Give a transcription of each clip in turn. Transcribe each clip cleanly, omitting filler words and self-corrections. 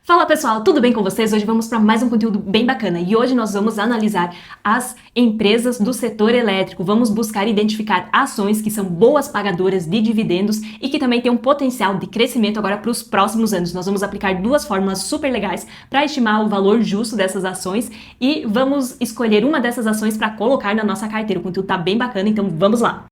Fala pessoal, tudo bem com vocês? Hoje vamos para mais um conteúdo bem bacana e hoje nós vamos analisar as empresas do setor elétrico. Vamos buscar identificar ações que são boas pagadoras de dividendos e que também têm um potencial de crescimento agora para os próximos anos. Nós vamos aplicar duas fórmulas super legais para estimar o valor justo dessas ações e vamos escolher uma dessas ações para colocar na nossa carteira. O conteúdo tá bem bacana, então vamos lá!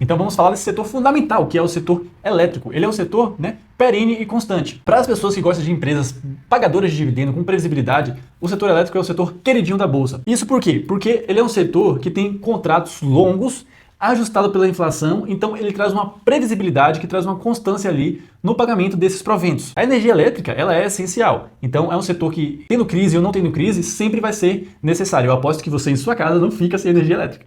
Então vamos falar desse setor fundamental, que é o setor elétrico. Ele é um setor, perene e constante. Para as pessoas que gostam de empresas pagadoras de dividendo com previsibilidade, o setor elétrico é o setor queridinho da bolsa. Isso por quê? Porque ele é um setor que tem contratos longos, ajustado pela inflação, então ele traz uma previsibilidade, que traz uma constância ali no pagamento desses proventos. A energia elétrica, ela é essencial. Então é um setor que, tendo crise ou não tendo crise, sempre vai ser necessário. Eu aposto que você em sua casa não fica sem energia elétrica.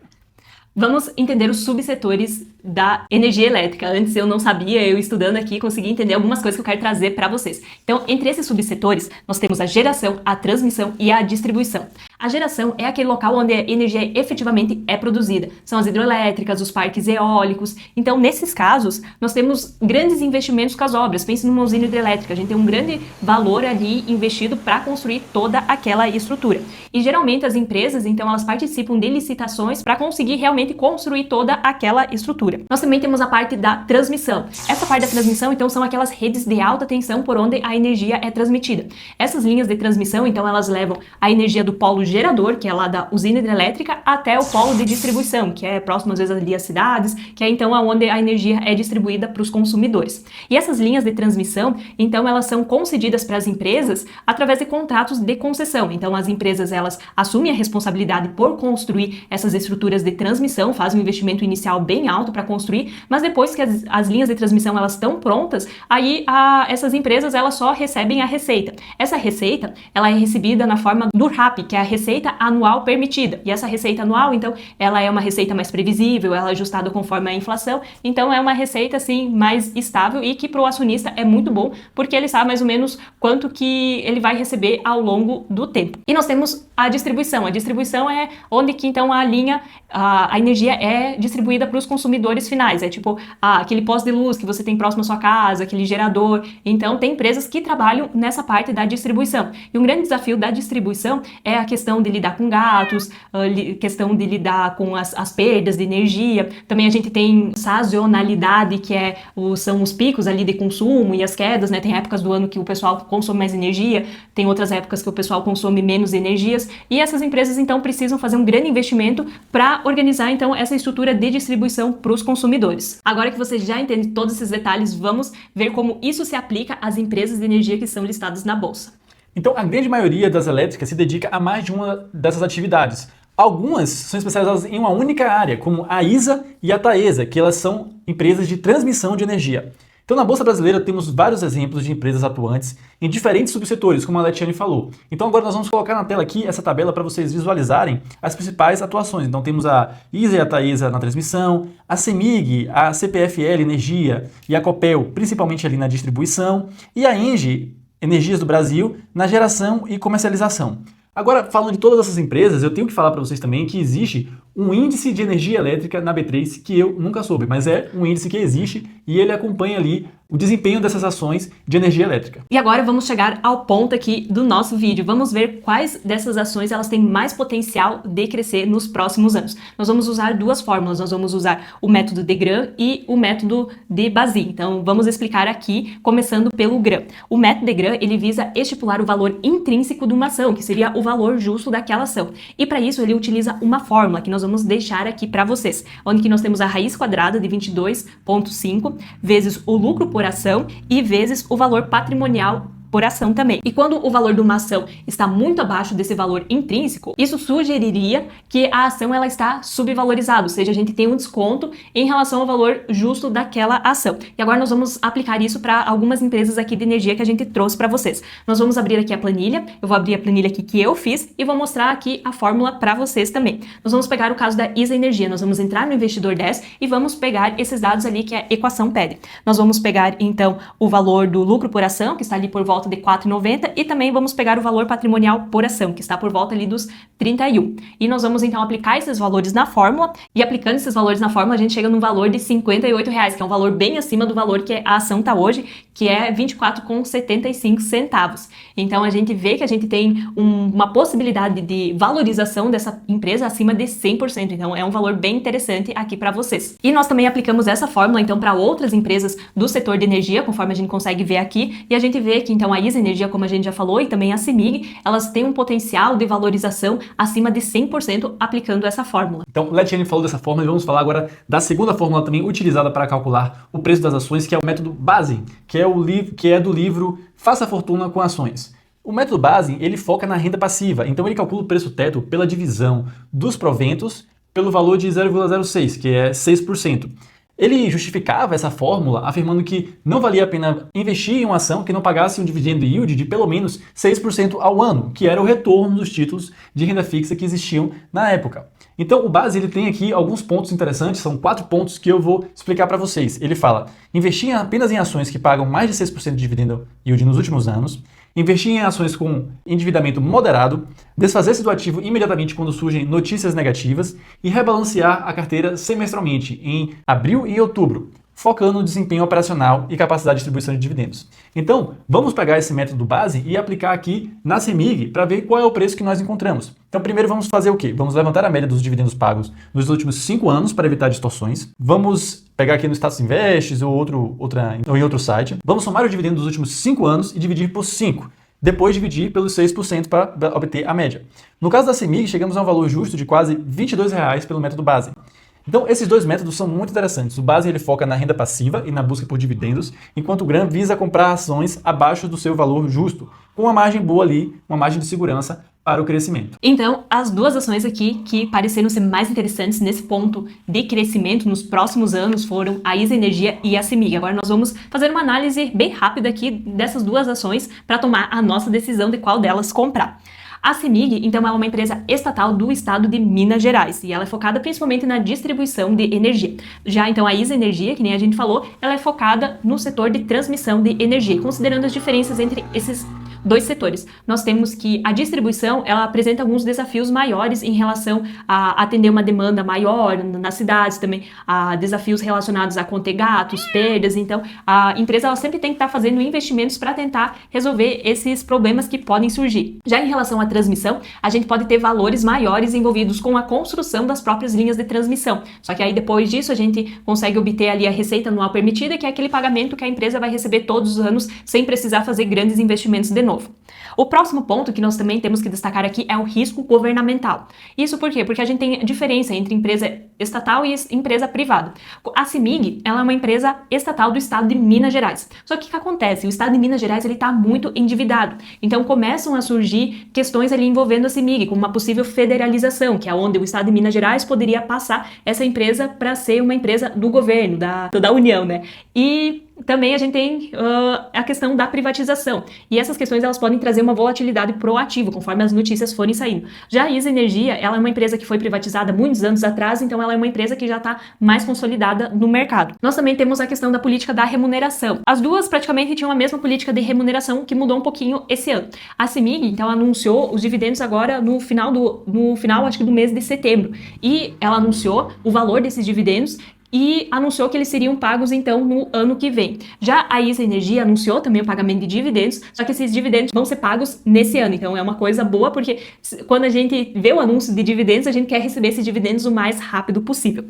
Vamos entender os subsetores da energia elétrica. Antes eu não sabia, eu estudando aqui consegui entender algumas coisas que eu quero trazer para vocês. Então, entre esses subsetores, nós temos a geração, a transmissão e a distribuição. A geração é aquele local onde a energia efetivamente é produzida. São as hidroelétricas, os parques eólicos. Então, nesses casos, nós temos grandes investimentos com as obras. Pense numa usina hidrelétrica. A gente tem um grande valor ali investido para construir toda aquela estrutura. E geralmente as empresas, então, elas participam de licitações para conseguir realmente construir toda aquela estrutura. Nós também temos a parte da transmissão. Essa parte da transmissão, então, são aquelas redes de alta tensão por onde a energia é transmitida. Essas linhas de transmissão, então, elas levam a energia do polo gerador, que é lá da usina hidrelétrica, até o polo de distribuição, que é próximo às vezes ali às cidades, que é então onde a energia é distribuída para os consumidores. E essas linhas de transmissão, então, elas são concedidas para as empresas através de contratos de concessão. Então, as empresas, elas assumem a responsabilidade por construir essas estruturas de transmissão, fazem um investimento inicial bem alto para construir, mas depois que as linhas de transmissão elas estão prontas, aí essas empresas elas só recebem a receita. Essa receita, ela é recebida na forma do RAP, que é a receita anual permitida. E essa receita anual, então, ela é uma receita mais previsível, ela é ajustada conforme a inflação, então é uma receita, assim, mais estável e que para o acionista é muito bom, porque ele sabe mais ou menos quanto que ele vai receber ao longo do tempo. E nós temos a distribuição. A distribuição é onde que, então, a energia é distribuída para os consumidores finais. É tipo aquele poste de luz que você tem próximo à sua casa, aquele gerador. Então, tem empresas que trabalham nessa parte da distribuição. E um grande desafio da distribuição é a questão de lidar com gastos, questão de lidar com as perdas de energia. Também a gente tem sazonalidade, que são os picos ali de consumo e as quedas, né? Tem épocas do ano que o pessoal consome mais energia, tem outras épocas que o pessoal consome menos energias. E essas empresas, então, precisam fazer um grande investimento para organizar, então, essa estrutura de distribuição para os consumidores. Agora que você já entende todos esses detalhes, vamos ver como isso se aplica às empresas de energia que são listadas na bolsa. Então, a grande maioria das elétricas se dedica a mais de uma dessas atividades. Algumas são especializadas em uma única área, como a ISA e a Taesa, que elas são empresas de transmissão de energia. Então, na Bolsa Brasileira, temos vários exemplos de empresas atuantes em diferentes subsetores, como a Letiane falou. Então, agora nós vamos colocar na tela aqui essa tabela para vocês visualizarem as principais atuações. Então, temos a ISA e a Taesa na transmissão, a CEMIG, a CPFL Energia e a Copel, principalmente ali na distribuição, e a ENGIE, Energias do Brasil, na geração e comercialização. Agora, falando de todas essas empresas, eu tenho que falar para vocês também que existe um índice de energia elétrica na B3 que eu nunca soube, mas é um índice que existe e ele acompanha ali o desempenho dessas ações de energia elétrica. E agora vamos chegar ao ponto aqui do nosso vídeo. Vamos ver quais dessas ações elas têm mais potencial de crescer nos próximos anos. Nós vamos usar duas fórmulas. Nós vamos usar o método de Gram e o método de Bazzi. Então vamos explicar aqui, começando pelo Gram. O método de Gram, ele visa estipular o valor intrínseco de uma ação, que seria o valor justo daquela ação. E para isso ele utiliza uma fórmula que nós vamos deixar aqui para vocês, onde que nós temos a raiz quadrada de 22,5 vezes o lucro por ação e vezes o valor patrimonial por ação também. E quando o valor de uma ação está muito abaixo desse valor intrínseco, isso sugeriria que a ação ela está subvalorizada, ou seja, a gente tem um desconto em relação ao valor justo daquela ação. E agora nós vamos aplicar isso para algumas empresas aqui de energia que a gente trouxe para vocês. Nós vamos abrir aqui a planilha, eu vou abrir a planilha aqui que eu fiz e vou mostrar aqui a fórmula para vocês também. Nós vamos pegar o caso da ISA Energia, nós vamos entrar no Investidor 10 e vamos pegar esses dados ali que a equação pede. Nós vamos pegar então o valor do lucro por ação, que está ali por volta volta de R$ 4,90 e também vamos pegar o valor patrimonial por ação, que está por volta ali dos 31. E nós vamos então aplicar esses valores na fórmula e aplicando esses valores na fórmula a gente chega num valor de R$ 58, que é um valor bem acima do valor que a ação está hoje, que é R$ 24,75. Então a gente vê que a gente tem uma possibilidade de valorização dessa empresa acima de 100%. Então é um valor bem interessante aqui para vocês. E nós também aplicamos essa fórmula então para outras empresas do setor de energia, conforme a gente consegue ver aqui, e a gente vê que então a ISA Energia, como a gente já falou, e também a CEMIG, elas têm um potencial de valorização acima de 100% aplicando essa fórmula. Então, o Letiane falou dessa fórmula e vamos falar agora da segunda fórmula também utilizada para calcular o preço das ações, que é o método Bazin, que é do livro Faça Fortuna com Ações. O método Bazin, ele foca na renda passiva, então ele calcula o preço teto pela divisão dos proventos pelo valor de 0,06, que é 6%. Ele justificava essa fórmula afirmando que não valia a pena investir em uma ação que não pagasse um dividendo yield de pelo menos 6% ao ano, que era o retorno dos títulos de renda fixa que existiam na época. Então o Bazin ele tem aqui alguns pontos interessantes, são 4 pontos que eu vou explicar para vocês. Ele fala: investir apenas em ações que pagam mais de 6% de dividendo yield nos últimos anos, investir em ações com endividamento moderado, desfazer-se do ativo imediatamente quando surgem notícias negativas e rebalancear a carteira semestralmente em abril e outubro, focando no desempenho operacional e capacidade de distribuição de dividendos. Então, vamos pegar esse método base e aplicar aqui na CEMIG para ver qual é o preço que nós encontramos. Então, primeiro vamos fazer o quê? Vamos levantar a média dos dividendos pagos nos últimos 5 anos para evitar distorções. Vamos pegar aqui no Status Invest ou em outro site. Vamos somar o dividendo dos últimos 5 anos e dividir por 5. Depois dividir pelos 6% para obter a média. No caso da CEMIG, chegamos a um valor justo de quase R$ 22 pelo método Bazin. Então, esses dois métodos são muito interessantes. O Bazin ele foca na renda passiva e na busca por dividendos, enquanto o GRAM visa comprar ações abaixo do seu valor justo, com uma margem boa ali, uma margem de segurança para o crescimento. Então, as duas ações aqui que pareceram ser mais interessantes nesse ponto de crescimento nos próximos anos foram a ISA Energia e a CEMIG. Agora nós vamos fazer uma análise bem rápida aqui dessas duas ações para tomar a nossa decisão de qual delas comprar. A CEMIG, então, é uma empresa estatal do estado de Minas Gerais e ela é focada principalmente na distribuição de energia. Já, então, a ISA Energia, que nem a gente falou, ela é focada no setor de transmissão de energia, considerando as diferenças entre esses dois setores. Nós temos que a distribuição, ela apresenta alguns desafios maiores em relação a atender uma demanda maior nas cidades, também a desafios relacionados a conter gatos, perdas. Então, a empresa ela sempre tem que estar fazendo investimentos para tentar resolver esses problemas que podem surgir. Já em relação à transmissão, a gente pode ter valores maiores envolvidos com a construção das próprias linhas de transmissão. Só que aí depois disso a gente consegue obter ali a receita anual permitida, que é aquele pagamento que a empresa vai receber todos os anos sem precisar fazer grandes investimentos de novo. O próximo ponto que nós também temos que destacar aqui é o risco governamental. Isso por quê? Porque a gente tem diferença entre empresa estatal e empresa privada. A CEMIG, ela é uma empresa estatal do estado de Minas Gerais. Só que o que acontece? O estado de Minas Gerais ele está muito endividado. Então começam a surgir questões ali envolvendo a CEMIG, como uma possível federalização, que é onde o estado de Minas Gerais poderia passar essa empresa para ser uma empresa do governo, da União, né? E também a gente tem a questão da privatização. E essas questões elas podem trazer uma volatilidade pro ativo, conforme as notícias forem saindo. Já a ISA Energia, ela é uma empresa que foi privatizada muitos anos atrás, então ela é uma empresa que já está mais consolidada no mercado. Nós também temos a questão da política da remuneração. As duas praticamente tinham a mesma política de remuneração, que mudou um pouquinho esse ano. A CEMIG, então, anunciou os dividendos agora no final, acho que do mês de setembro. E ela anunciou o valor desses dividendos e anunciou que eles seriam pagos, então, no ano que vem. Já a ISA Energia anunciou também o pagamento de dividendos, só que esses dividendos vão ser pagos nesse ano. Então, é uma coisa boa, porque quando a gente vê o anúncio de dividendos, a gente quer receber esses dividendos o mais rápido possível.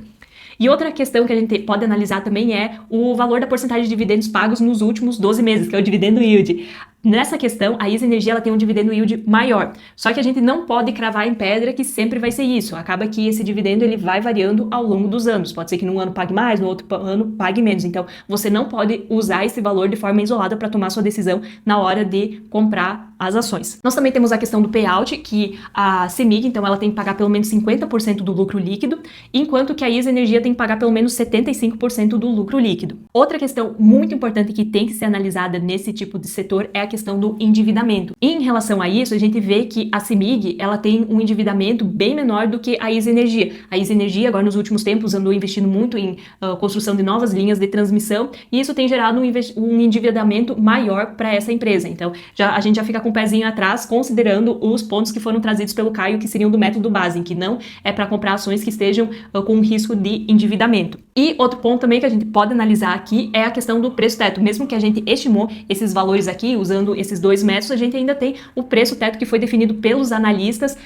E outra questão que a gente pode analisar também é o valor da porcentagem de dividendos pagos nos últimos 12 meses, que é o dividendo yield. Nessa questão, a ISA Energia ela tem um dividendo yield maior, só que a gente não pode cravar em pedra que sempre vai ser isso. Acaba que esse dividendo ele vai variando ao longo dos anos. Pode ser que num ano pague mais, no outro ano pague menos. Então, você não pode usar esse valor de forma isolada para tomar sua decisão na hora de comprar as ações. Nós também temos a questão do payout, que a CEMIG, então, ela tem que pagar pelo menos 50% do lucro líquido, enquanto que a ISA Energia tem que pagar pelo menos 75% do lucro líquido. Outra questão muito importante que tem que ser analisada nesse tipo de setor é a questão do endividamento. E em relação a isso, a gente vê que a CEMIG, ela tem um endividamento bem menor do que a ISA Energia. A ISA Energia, agora nos últimos tempos, andou investindo muito em construção de novas linhas de transmissão, e isso tem gerado um endividamento maior para essa empresa. Então, a gente já fica com o pezinho atrás, considerando os pontos que foram trazidos pelo Caio, que seriam do método Basin, que não é para comprar ações que estejam com risco de endividamento. E outro ponto também que a gente pode analisar aqui é a questão do preço teto. Mesmo que a gente estimou esses valores aqui, usando esses dois métodos, a gente ainda tem o preço teto que foi definido pelos analistas,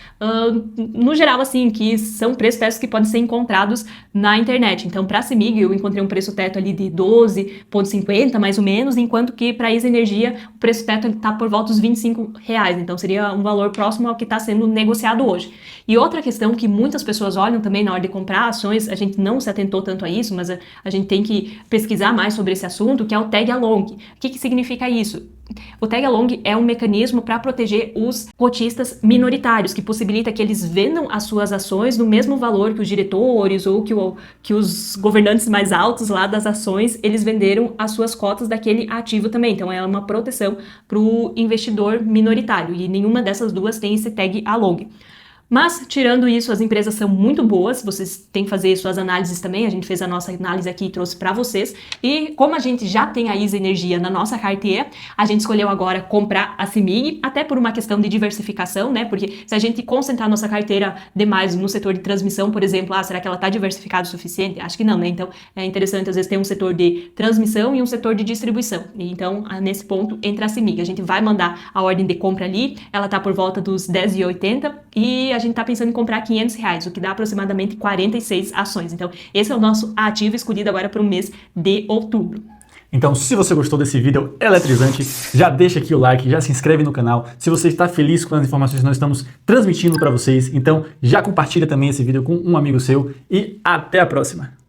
no geral, assim, que são preços tetos que podem ser encontrados na internet. Então, para a CEMIG, eu encontrei um preço teto ali de 12,50, mais ou menos, enquanto que para a ISA Energia, o preço teto está por volta dos R$25. Então, seria um valor próximo ao que está sendo negociado hoje. E outra questão que muitas pessoas olham também na hora de comprar ações, a gente não se atentou tanto a isso, mas a gente tem que pesquisar mais sobre esse assunto, que é o tag along. O que significa isso? O tag along é um mecanismo para proteger os cotistas minoritários, que possibilita que eles vendam as suas ações no mesmo valor que os diretores ou que os governantes mais altos lá das ações, eles venderam as suas cotas daquele ativo também. Então é uma proteção para o investidor minoritário, e nenhuma dessas duas tem esse tag along. Mas, tirando isso, as empresas são muito boas, vocês têm que fazer suas análises também, a gente fez a nossa análise aqui e trouxe para vocês. E como a gente já tem a ISA Energia na nossa carteira, a gente escolheu agora comprar a CEMIG, até por uma questão de diversificação, né? Porque se a gente concentrar nossa carteira demais no setor de transmissão, por exemplo, será que ela está diversificada o suficiente? Acho que não, né? Então, é interessante às vezes ter um setor de transmissão e um setor de distribuição. E, então, nesse ponto, entra a CEMIG. A gente vai mandar a ordem de compra ali, ela está por volta dos R$10,80 e a gente está pensando em comprar R$500, o que dá aproximadamente 46 ações. Então, esse é o nosso ativo escolhido agora para o mês de outubro. Então, se você gostou desse vídeo eletrizante, já deixa aqui o like, já se inscreve no canal. Se você está feliz com as informações que nós estamos transmitindo para vocês, então já compartilha também esse vídeo com um amigo seu e até a próxima!